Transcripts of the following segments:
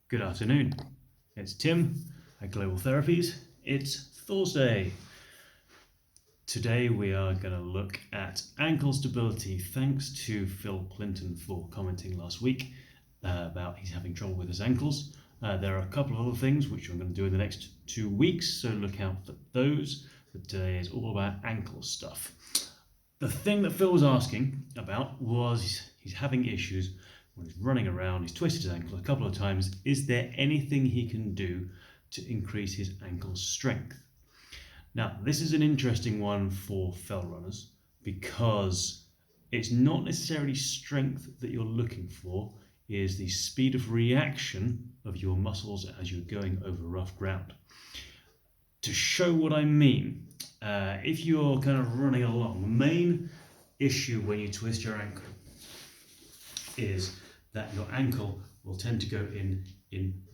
Good afternoon. It's Tim at Global Therapies. It's Thursday. Today we are going to look at ankle stability. Thanks to Phil Clinton for commenting last week about he's having trouble with his ankles. There are a couple of other things which I'm going to do in the next 2 weeks, so look out for those. But today is all about ankle stuff. The thing that Phil was asking about was he's having issues when he's running around, he's twisted his ankle a couple of times. Is there anything he can do to increase his ankle strength? Now, this is an interesting one for fell runners because it's not necessarily strength that you're looking for, is the speed of reaction of your muscles as you're going over rough ground. To show what I mean, if you're kind of running along, the main issue when you twist your ankle is that your ankle will tend to go in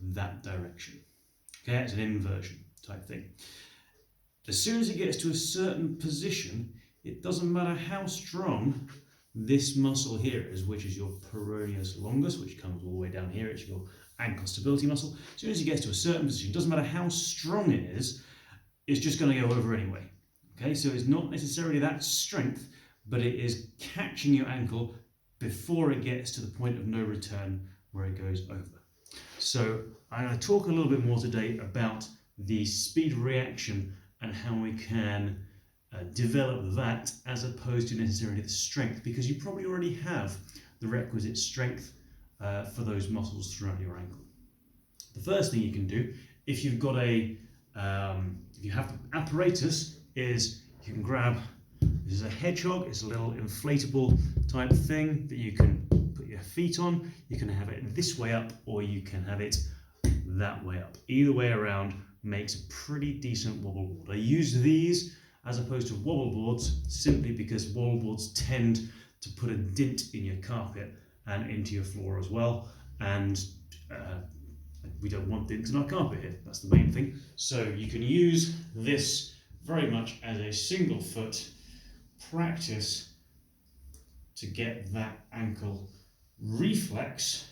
that direction. Okay, it's an inversion type thing. As soon as it gets to a certain position, it doesn't matter how strong this muscle here is, which is your peroneus longus, which comes all the way down here, it's your ankle stability muscle. As soon as it gets to a certain position, it doesn't matter how strong it is, it's just going to go over anyway. Okay, so it's not necessarily that strength, but it is catching your ankle before it gets to the point of no return where it goes over. So I'm going to talk a little bit more today about the speed of reaction and how we can develop that as opposed to necessarily the strength, because you probably already have the requisite strength for those muscles throughout your ankle. The first thing you can do, if you've got if you have the apparatus, is you can grab, this is a hedgehog, it's a little inflatable type thing that you can put your feet on. You can have it this way up or you can have it that way up. Either way around makes a pretty decent wobble board. I use these as opposed to wobble boards simply because wobble boards tend to put a dent in your carpet and into your floor as well, and we don't want dents in our carpet here, that's the main thing. So you can use this very much as a single foot practice to get that ankle reflex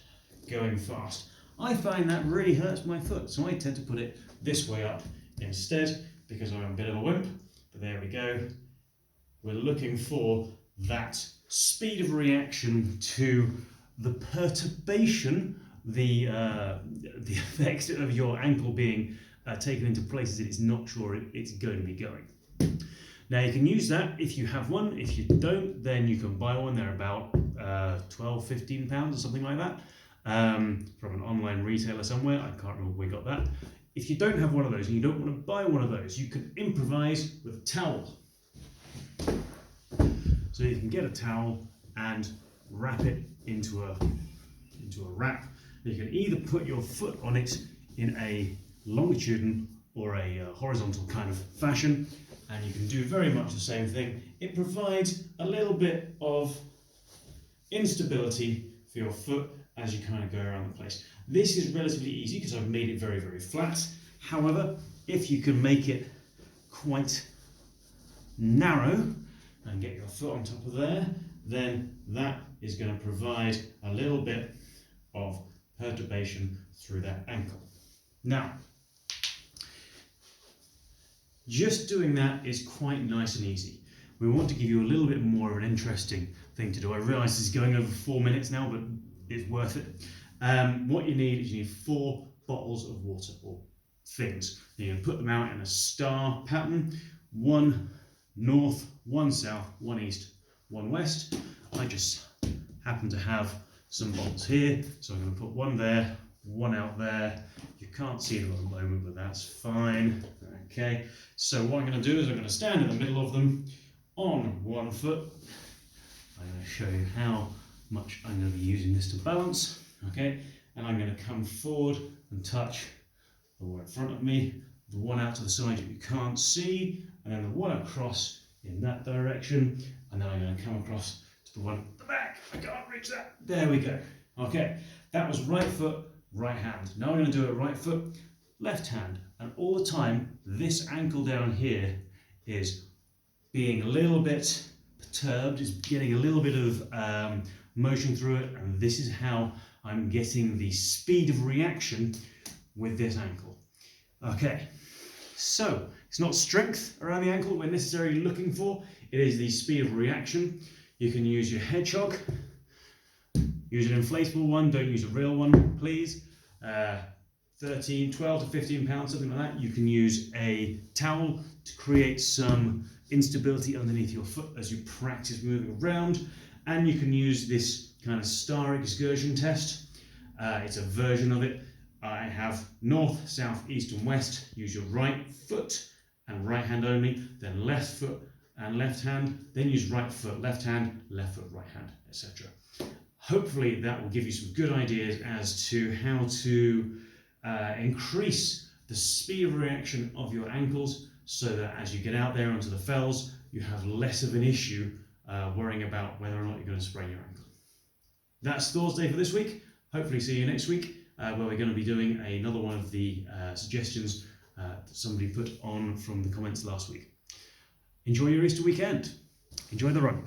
going fast. I find that really hurts my foot, so I tend to put it this way up instead because I'm a bit of a wimp. But there we go. We're looking for that speed of reaction to the perturbation, the effect of your ankle being taken into places it is not sure it's going to be going. Now you can use that if you have one. If you don't, then you can buy one. They're about £12–15 or something like that, from an online retailer somewhere. I can't remember where we got that. If you don't have one of those and you don't want to buy one of those, you can improvise with a towel. So you can get a towel and wrap it into a wrap. You can either put your foot on it in a longitudinal or a horizontal kind of fashion, and you can do very much the same thing. It provides a little bit of instability for your foot as you kind of go around the place. This is relatively easy because I've made it very, very flat. However, if you can make it quite narrow and get your foot on top of there, then that is going to provide a little bit of perturbation through that ankle. Now, just doing that is quite nice and easy. We want to give you a little bit more of an interesting thing to do. I realise this is going over 4 minutes now, but it's worth it. What you need is 4 bottles of water, or things. You can put them out in a star pattern, 1 north, 1 south, 1 east, 1 west. I just happen to have some bottles here, so I'm going to put 1 there, 1 out there. You can't see them at the moment, but that's fine. Okay, so what I'm going to do is I'm going to stand in the middle of them on 1 foot. I'm going to show you how much I'm going to be using this to balance. Okay, and I'm going to come forward and touch the one in front of me, the one out to the side that you can't see, and then the one across in that direction, and then I'm going to come across to the one at the back. I can't reach that. There we go. Okay, that was right foot, right hand. Now I'm going to do it right foot, left hand, and all the time this ankle down here is being a little bit perturbed, is getting a little bit of motion through it, and this is how I'm getting the speed of reaction with this ankle. Okay, so it's not strength around the ankle we're necessarily looking for, it is the speed of reaction. You can use your hedgehog, use an inflatable one, don't use a real one, please. 12 to 15 pounds, something like that. You can use a towel to create some instability underneath your foot as you practice moving around, and you can use this kind of star excursion test. It's a version of it. I have north, south, east and west. Use your right foot and right hand only, then left foot and left hand, then use right foot, left hand, right hand, etc. Hopefully that will give you some good ideas as to how to increase the speed of reaction of your ankles, so that as you get out there onto the fells, you have less of an issue worrying about whether or not you're going to sprain your ankle. That's Thørsday for this week. Hopefully see you next week, where we're going to be doing another one of the suggestions that somebody put on from the comments last week. Enjoy your Easter weekend. Enjoy the run.